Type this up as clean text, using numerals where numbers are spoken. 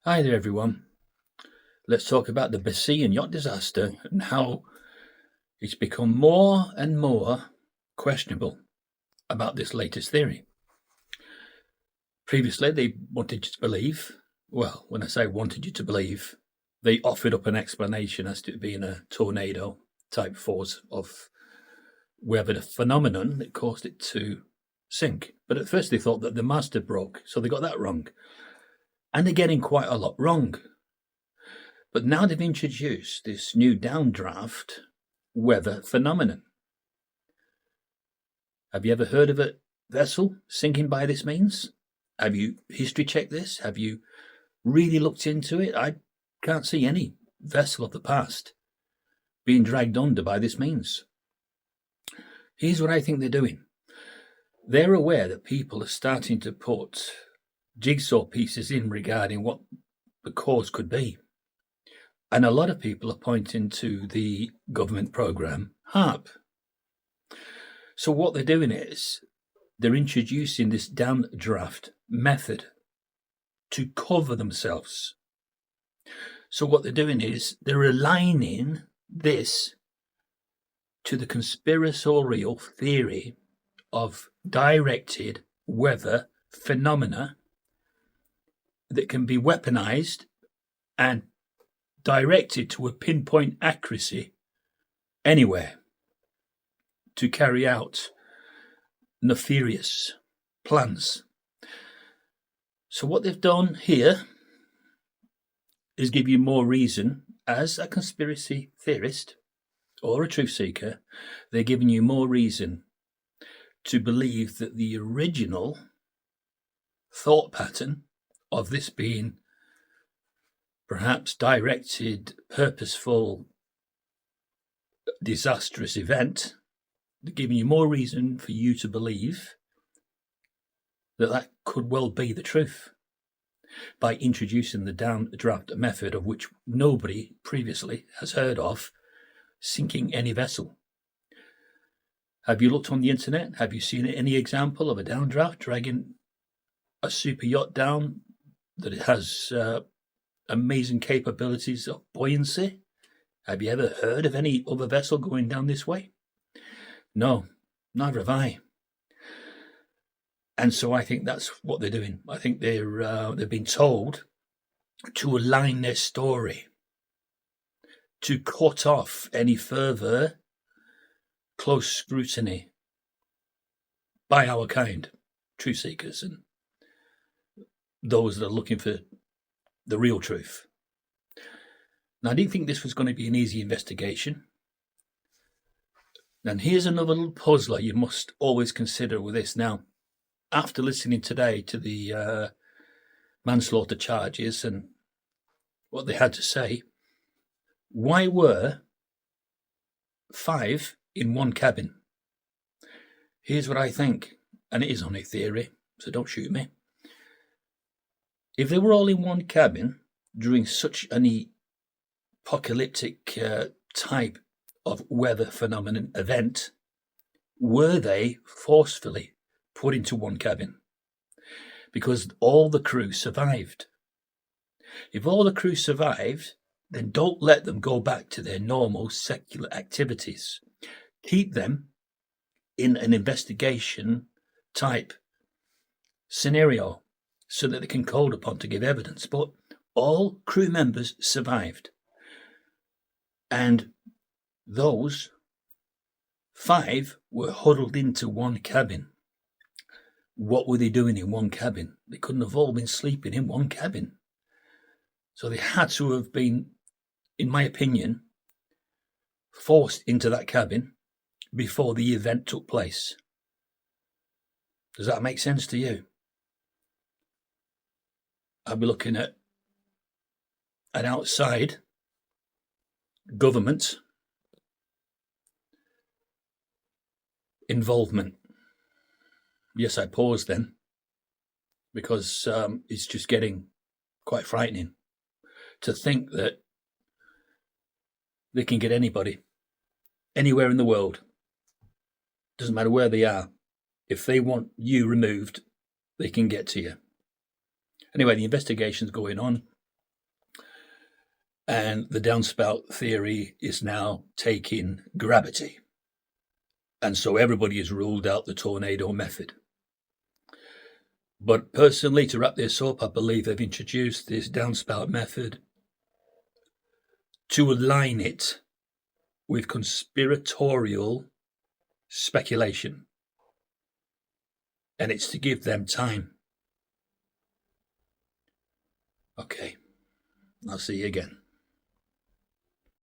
Hi there, everyone. Let's talk about the Bayesian yacht disaster and how it's become more and more questionable about this latest theory. Previously, they wanted you to believe, well, when I say wanted you to believe, they offered up an explanation as to it being a tornado type force of weather phenomenon that caused it to sink. But at first, they thought that the mast had broke, so they got that wrong. And they're getting quite a lot wrong. But now they've introduced this new downdraft weather phenomenon. Have you ever heard of a vessel sinking by this means? Have you history checked this? Have you really looked into it? I can't see any vessel of the past being dragged under by this means. Here's what I think they're doing. They're aware that people are starting to put jigsaw pieces in regarding what the cause could be. And a lot of people are pointing to the government program, HARP. So what they're doing is they're introducing this downdraft method to cover themselves. So what they're doing is they're aligning this to the conspiratorial theory of directed weather phenomena that can be weaponized and directed to a pinpoint accuracy anywhere to carry out nefarious plans. So what they've done here is give you more reason as a conspiracy theorist or a truth seeker. They're giving you more reason to believe that the original thought pattern of this being perhaps directed, purposeful, disastrous event, they're giving you more reason for you to believe that that could well be the truth by introducing the downdraft method, of which nobody previously has heard of, sinking any vessel. Have you looked on the internet? Have you seen any example of a downdraft dragging a super yacht down that it has amazing capabilities of buoyancy? Have you ever heard of any other vessel going down this way? No, neither have I. And so I think that's what they're doing. I think they've been told to align their story, to cut off any further close scrutiny by our kind, truth seekers, and those that are looking for the real truth. Now, I didn't think this was going to be an easy investigation. And here's another little puzzler you must always consider with this. Now, after listening today to the manslaughter charges and what they had to say, why were 5 in one cabin? Here's what I think, and it is only theory, so don't shoot me. If they were all in one cabin during such an apocalyptic type of weather phenomenon event, were they forcefully put into one cabin? Because all the crew survived. If all the crew survived, then don't let them go back to their normal secular activities. Keep them in an investigation type scenario so that they can be called upon to give evidence. But all crew members survived. And those 5 were huddled into one cabin. What were they doing in one cabin? They couldn't have all been sleeping in one cabin. So they had to have been, in my opinion, forced into that cabin before the event took place. Does that make sense to you? I'll be looking at an outside government involvement. Yes, I paused then because it's just getting quite frightening to think that they can get anybody anywhere in the world. Doesn't matter where they are. If they want you removed, they can get to you. Anyway, the investigation's going on. And the downspout theory is now taking gravity. And so everybody has ruled out the tornado method. But personally, to wrap this up, I believe they've introduced this downspout method to align it with conspiratorial speculation. And it's to give them time. Okay, I'll see you again.